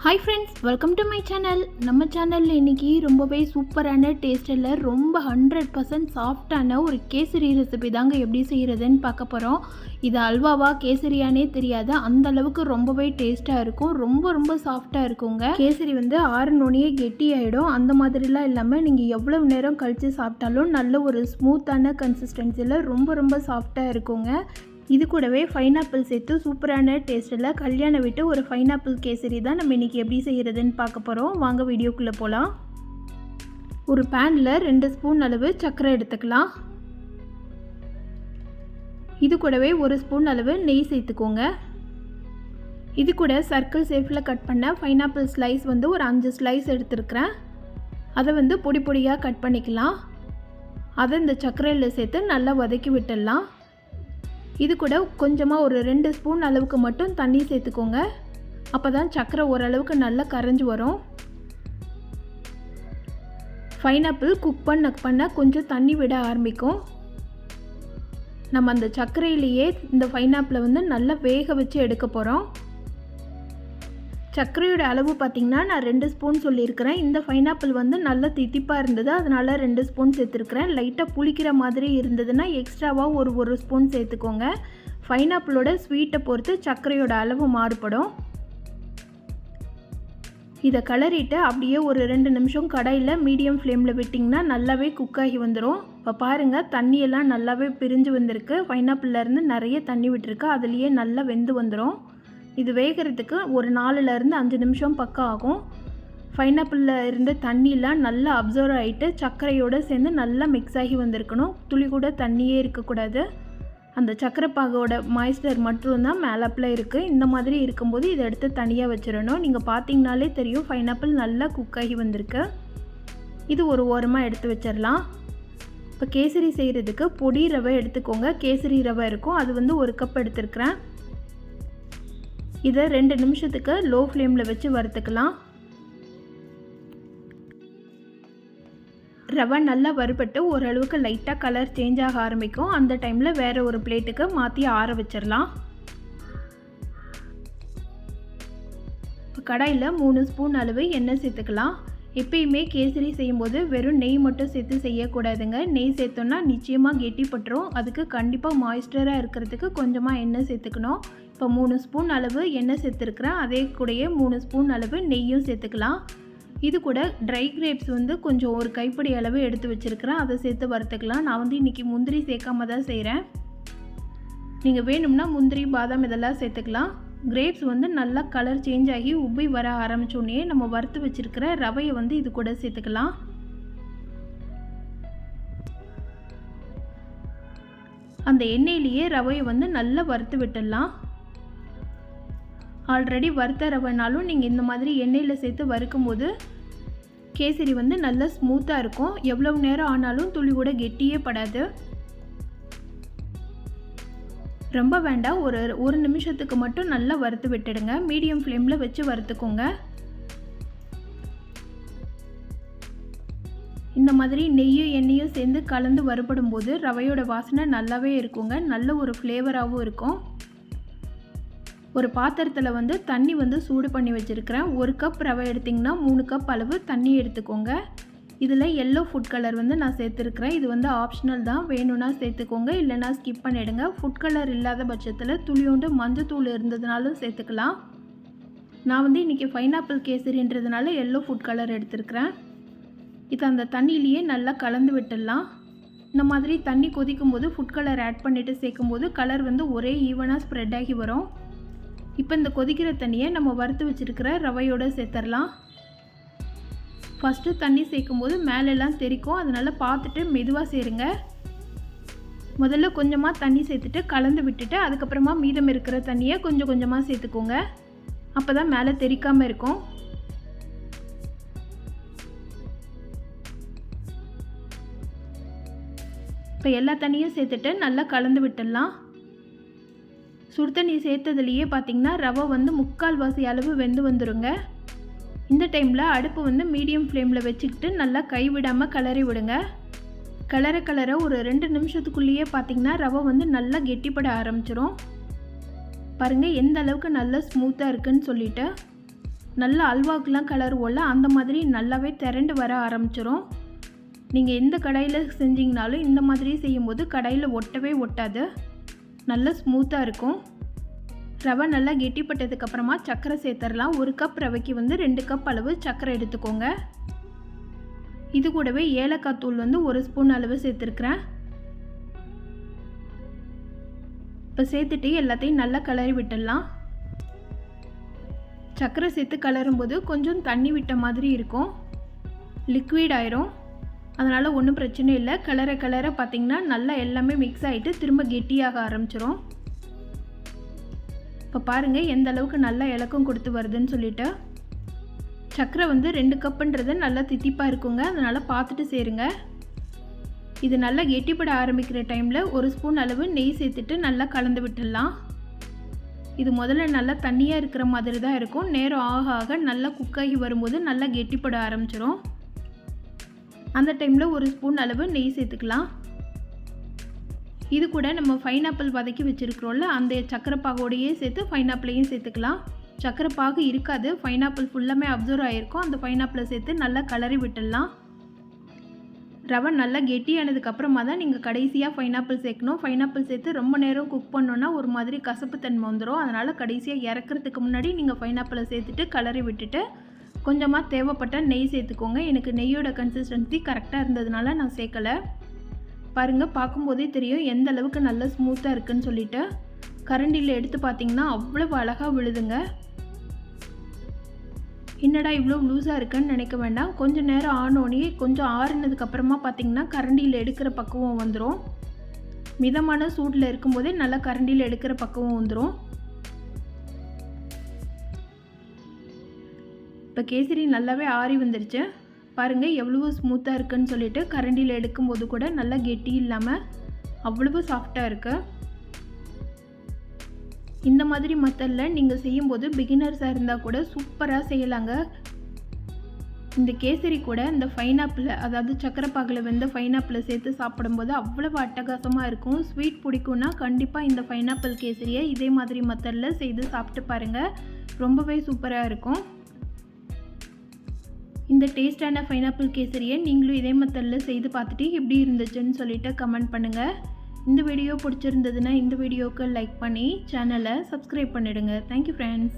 Hi friends, welcome to my channel. நம்ம சேனலில் இன்றைக்கி ரொம்பவே சூப்பரான டேஸ்ட்டில் ரொம்ப 100% சாஃப்டான ஒரு கேசரி ரெசிபி தாங்க எப்படி செய்கிறதுன்னு பார்க்க போகிறோம். இது அல்வாவா கேசரியானே தெரியாது, அந்த அளவுக்கு ரொம்பவே டேஸ்ட்டாக இருக்கும். ரொம்ப சாஃப்டாக இருக்குங்க. கேசரி ஆறுனோனையே கெட்டி ஆகிடும். அந்த மாதிரிலாம் இல்லாமல் நீங்கள் எவ்வளவு நேரம் கழித்து சாப்பிட்டாலும் நல்ல ஒரு ஸ்மூத்தான கன்சிஸ்டன்சியில் ரொம்ப சாஃப்டாக இருக்குங்க. இது கூடவே பைனாப்பிள் சேர்த்து சூப்பரான டேஸ்ட்டில் கல்யாண வீட்டு ஒரு பைனாப்பிள் கேசரி தான் நம்ம இன்றைக்கி எப்படி செய்கிறதுன்னு பார்க்க போகிறோம். வாங்க வீடியோக்குள்ளே போகலாம். ஒரு பேனில் 2 ஸ்பூன் அளவு சர்க்கரை எடுத்துக்கலாம். இது கூடவே 1 ஸ்பூன் அளவு நெய் சேர்த்துக்கோங்க. இது கூட சர்க்கிள் ஷேப்பில் கட் பண்ண பைனாப்பிள் ஸ்லைஸ் ஒரு 5 ஸ்லைஸ் எடுத்துருக்கிறேன். அதை பொடியாக கட் பண்ணிக்கலாம். அதை இந்த சர்க்கரையில் சேர்த்து நல்லா வதக்கி விட்டுடலாம். இது கூட கொஞ்சமாக ஒரு 2 ஸ்பூன் அளவுக்கு மட்டும் தண்ணி சேர்த்துக்கோங்க. அப்போ தான் சர்க்கரை ஓரளவுக்கு நல்லா கரைஞ்சி வரும். பைனாப்பிள் குக் பண்ண கொஞ்சம் தண்ணி விட ஆரம்பிக்கும். நம்ம அந்த சர்க்கரையிலேயே இந்த பைனாப்பிளை நல்லா வேக வச்சு எடுக்க போகிறோம். சர்க்கரையோட அளவு பார்த்திங்கன்னா நான் 2 ஸ்பூன் சொல்லியிருக்கிறேன். இந்த பைனாப்பிள் நல்லா தித்திப்பாக இருந்தது, அதனால் 2 ஸ்பூன் சேர்த்துருக்கிறேன். லைட்டாக புளிக்கிற மாதிரி இருந்ததுன்னா எக்ஸ்ட்ராவாக ஒரு ஸ்பூன் சேர்த்துக்கோங்க. பைனாப்பிளோட ஸ்வீட்டை பொறுத்து சர்க்கரையோட அளவு மாறுபடும். இதை கலரிட்டு அப்படியே ஒரு 2 நிமிஷம் கடாயில் மீடியம் ஃப்ளேமில் விட்டிங்கன்னா நல்லாவே குக் ஆகி வந்துடும். இப்போ பாருங்கள், தண்ணியெல்லாம் நல்லாவே பிரிஞ்சு வந்திருக்கு. பைனாப்பிள்லேருந்து நிறைய தண்ணி விட்டுருக்கு, அதுலேயே நல்லா வெந்து வந்துடும். இது வேகிறதுக்கு ஒரு 4லேருந்து 5 நிமிஷம் பக்கம் ஆகும். பைனாப்பிளில் இருந்த தண்ணியெலாம் நல்லா அப்சர்வ் ஆகிட்டு சர்க்கரையோடு சேர்ந்து நல்லா மிக்ஸ் ஆகி வந்திருக்கணும். துளி கூட தண்ணியே இருக்கக்கூடாது. அந்த சர்க்கரை பாகோட மாய்ஸ்டர் மட்டும்தான் மேலாப்பில் இருக்குது. இந்த மாதிரி இருக்கும்போது இதை எடுத்து தனியாக வச்சிடணும். நீங்கள் பார்த்தீங்கனாலே தெரியும் பைனாப்பிள் நல்லா குக் ஆகி வந்திருக்கு. இது ஒரு ஓரமாக எடுத்து வச்சிடலாம். இப்போ கேசரி செய்கிறதுக்கு பொடி ரவை எடுத்துக்கோங்க. கேசரி ரவை இருக்கும், அது 1 கப் எடுத்துருக்கிறேன். இதை 2 நிமிஷத்துக்கு லோ ஃப்ளேமில் வச்சு வறுத்துக்கலாம். ரவை நல்லா வறுபட்டு ஓரளவுக்கு லைட்டாக கலர் சேஞ்ச் ஆக ஆரம்பிக்கும். அந்த டைமில் வேறு ஒரு பிளேட்டுக்கு மாற்றி ஆற வச்சிடலாம். இப்போ கடாயில் 3 ஸ்பூன் அளவு எண்ணெய் சேர்த்துக்கலாம். எப்பயுமே கேசரி செய்யும்போது வெறும் நெய் மட்டும் சேர்த்து செய்யக்கூடாதுங்க. நெய் சேர்த்தோன்னா நிச்சயமாக கெட்டிப்பட்டுரும். அதுக்கு கண்டிப்பாக மாய்ஸ்டராக இருக்கிறதுக்கு கொஞ்சமாக எண்ணெய் சேர்த்துக்கணும். இப்போ 3 ஸ்பூன் அளவு எண்ணெய் சேர்த்துருக்குறேன். அதே கூடயே 3 ஸ்பூன் அளவு நெய்யும் சேர்த்துக்கலாம். இது கூட ட்ரை கிரேப்ஸ் கொஞ்சம் ஒரு கைப்பிடி அளவு எடுத்து வச்சுருக்கிறேன், அதை சேர்த்து வறுத்துக்கலாம். நான் இன்றைக்கி முந்திரி சேர்க்காம தான் செய்கிறேன். நீங்கள் வேணும்னா முந்திரி, பாதாம் இதெல்லாம் சேர்த்துக்கலாம். கிரேப்ஸ் நல்லா கலர் சேஞ்ச் ஆகி உப்பி வர ஆரம்பித்தோடனே நம்ம வறுத்து வச்சுருக்கிற ரவையை இது கூட சேர்த்துக்கலாம். அந்த எண்ணெயிலேயே ரவையை நல்லா வறுத்து விட்டுடலாம். ஆல்ரெடி வறுத்த ரவைனாலும் நீங்கள் இந்த மாதிரி எண்ணெயில் சேர்த்து வறுக்கும் போது கேசரி நல்லா ஸ்மூத்தாக இருக்கும். எவ்வளவு நேரம் ஆனாலும் துளி கூட கெட்டியே படாது. ரொம்ப வேண்டாம், ஒரு நிமிஷத்துக்கு மட்டும் நல்லா வறுத்து விட்டுடுங்க. மீடியம் ஃப்ளேமில் வச்சு வறுத்துக்கோங்க. இந்த மாதிரி நெய்யும் எண்ணெயும் சேர்ந்து கலந்து வறுபடும் போது ரவையோட வாசனை நல்லாவே இருக்குங்க. நல்ல ஒரு ஃப்ளேவராகவும் இருக்கும். ஒரு பாத்திரத்தில் தண்ணி சூடு பண்ணி வச்சுருக்கிறேன். 1 கப் ரவை எடுத்திங்கன்னா 3 கப் அளவு தண்ணி எடுத்துக்கோங்க. இதில் எல்லோ ஃபுட் கலர் நான் சேர்த்துருக்கிறேன். இது ஆப்ஷனல் தான், வேணும்னா சேர்த்துக்கோங்க, இல்லைனா ஸ்கிப் பண்ணிவிடுங்க. ஃபுட் கலர் இல்லாத பட்சத்தில் துளியோண்டு மஞ்சத்தூள் இருந்ததுனாலும் சேர்த்துக்கலாம். நான் இன்றைக்கி பைனாப்பிள் கேசரின்றதுனால எல்லோ ஃபுட் கலர் எடுத்துருக்கிறேன். இது அந்த தண்ணியிலேயே நல்லா கலந்து விட்டுடலாம். இந்த மாதிரி தண்ணி கொதிக்கும் போது ஃபுட் கலர் ஆட் பண்ணிவிட்டு சேர்க்கும்போது கலர் ஒரே ஈவனாக ஸ்ப்ரெட் ஆகி வரும். இப்போ இந்த கொதிக்கிற தண்ணியை நம்ம வறுத்து வச்சுருக்கிற ரவையோடு சேர்த்துடலாம். ஃபஸ்ட்டு தண்ணி சேர்க்கும்போது மேலெல்லாம் தெரிக்கும், அதனால் பார்த்துட்டு மெதுவாக சேருங்க. முதல்ல கொஞ்சமாக தண்ணி சேர்த்துட்டு கலந்து விட்டுட்டு அதுக்கப்புறமா மீதம் இருக்கிற தண்ணியை கொஞ்சமாக சேர்த்துக்கோங்க. அப்போ தான் மேலே தெரிக்காமல் இருக்கும். இப்போ எல்லா தண்ணியும் சேர்த்துட்டு நல்லா கலந்து விட்டுடலாம். சுடு தண்ணி சேர்த்ததுலேயே பார்த்திங்கன்னா ரவை 3/4 வாசி அளவு வெந்து வந்துடுங்க. இந்த டைமில் அடுப்பு மீடியம் ஃப்ளேமில் வச்சுக்கிட்டு நல்லா கைவிடாமல் கிளறி விடுங்க. கிளற ஒரு 2 நிமிஷத்துக்குள்ளேயே பார்த்திங்கன்னா ரவை நல்லா கெட்டிப்பட ஆரம்பிச்சிடும். பாருங்கள் எந்த அளவுக்கு நல்லா ஸ்மூத்தாக இருக்குன்னு சொல்லிட்டு. நல்ல அல்வாக்கெலாம் கலருவோம்ல அந்த மாதிரி நல்லாவே திரண்டு வர ஆரம்பிச்சிரும். நீங்கள் எந்த கடாயில் செஞ்சிங்கனாலும் இந்த மாதிரி செய்யும்போது கடாயில் ஒட்டவே ஒட்டாது, நல்ல ஸ்மூத்தாக இருக்கும். ரவை நல்லா கெட்டிப்பட்டதுக்கப்புறமா சர்க்கரை சேர்த்துடலாம். 1 கப் ரவைக்கு வந்து 2 கப் அளவு சர்க்கரை எடுத்துக்கோங்க. இது கூடவே ஏலக்காய் தூள் வந்து 1 ஸ்பூன் அளவு சேர்த்துருக்குறேன். இப்போ சேர்த்துட்டு எல்லாத்தையும் நல்லா கிளறி விட்டுடலாம். சர்க்கரை சேர்த்து கிளறும்போது கொஞ்சம் தண்ணி விட்ட மாதிரி இருக்கும், லிக்விட் ஆயிரும். அதனால் ஒன்றும் பிரச்சனை இல்லை. கிளற கிளற பார்த்திங்கன்னா நல்லா எல்லாமே மிக்ஸ் ஆகிட்டு திரும்ப கெட்டியாக ஆரம்பிச்சிரும். இப்போ பாருங்கள் எந்த அளவுக்கு நல்லா இலக்கம் கொடுத்து வருதுன்னு சொல்லிட்டு. சர்க்கரை வந்து 2 கப்புன்றது நல்லா தித்திப்பாக இருக்குங்க, அதனால் பார்த்துட்டு சேருங்க. இது நல்லா கெட்டிப்பட ஆரம்பிக்கிற டைமில் 1 ஸ்பூன் அளவு நெய் சேர்த்துட்டு நல்லா கலந்து விட்டுடலாம். இது முதல்ல நல்லா தண்ணியாக இருக்கிற மாதிரி தான் இருக்கும். நேரம் ஆக ஆக நல்லா குக்காகி வரும்போது நல்லா கெட்டிப்பட ஆரம்பிச்சிரும். அந்த டைமில் 1 ஸ்பூன் அளவு நெய் சேர்த்துக்கலாம். இது கூட நம்ம பைனாப்பிள் வதக்கி வச்சுருக்கிறோம்ல அந்த சர்க்கரை பாகோடையே சேர்த்து பைனாப்பிளையும் சேர்த்துக்கலாம். சர்க்கரை பாகு இருக்காது, பைனாப்பிள் ஃபுல்லாமே அப்சர்வ் ஆகிருக்கும். அந்த பைனாப்பிளை சேர்த்து நல்லா கலரி விட்டுடலாம். ரவை நல்லா கெட்டியானதுக்கப்புறமா தான் நீங்கள் கடைசியாக பைனாப்பிள் சேர்க்கணும். பைனாப்பிள் சேர்த்து ரொம்ப நேரம் குக் பண்ணோன்னா ஒரு மாதிரி கசப்பு தன்மை வந்துடும். அதனால் கடைசியாக இறக்குறதுக்கு முன்னாடி நீங்கள் பைனாப்பிளை சேர்த்துட்டு கலரி விட்டுட்டு கொஞ்சமாக தேவைப்பட்ட நெய் சேர்த்துக்கோங்க. எனக்கு நெய்யோட கன்சிஸ்டன்சி கரெக்டாக இருந்ததுனால நான் சேர்க்கலை. பாருங்கள், பார்க்கும்போதே தெரியும் எந்த அளவுக்கு நல்லா ஸ்மூத்தாக இருக்குதுன்னு சொல்லிட்டு. கரண்டியில் எடுத்து பார்த்திங்கன்னா அவ்வளவு அழகாக விழுதுங்க. என்னடா இவ்வளோ லூஸாக இருக்குன்னு நினைக்க வேண்டாம். கொஞ்சம் நேரம் ஆனோடனே கொஞ்சம் ஆறுனதுக்கப்புறமா பார்த்திங்கன்னா கரண்டியில் எடுக்கிற பக்குவம் வந்துடும். மிதமான சூட்டில் இருக்கும்போதே நல்லா கரண்டியில் எடுக்கிற பக்குவம் வந்துடும். இப்போ கேசரி நல்லாவே ஆறி வந்துருச்சு. பாருங்கள் எவ்வளவு ஸ்மூத்தாக இருக்குன்னு சொல்லிட்டு. கரண்டியில் எடுக்கும்போது கூட நல்லா கெட்டி இல்லாமல் அவ்வளவு சாஃப்டாக இருக்குது. இந்த மாதிரி மெத்தடில் நீங்கள் செய்யும்போது பிகினர்ஸாக இருந்தால் கூட சூப்பராக செய்யலாங்க. இந்த கேசரி கூட இந்த பைனாப்பிள், அதாவது சக்கரை பாகில் வெந்த பைனாப்பிளை சேர்த்து சாப்பிடும்போது அவ்வளவு அட்டகாசமாக இருக்கும். ஸ்வீட் பிடிக்கும்னா கண்டிப்பாக இந்த பைனாப்பிள் கேசரியை இதே மாதிரி மெத்தடில் செய்து சாப்பிட்டு பாருங்கள், ரொம்பவே சூப்பராக இருக்கும். இந்த டேஸ்டான பைனாப்பிள் கேசரியை நீங்களும் இதே மெத்தடில் செய்து பார்த்துட்டு எப்படி இருந்துச்சுன்னு சொல்லிட்டு கமெண்ட் பண்ணுங்கள். இந்த வீடியோ பிடிச்சிருந்ததுன்னா இந்த வீடியோவுக்கு லைக் பண்ணி சேனலை சப்ஸ்கிரைப் பண்ணிவிடுங்க. Thank you friends.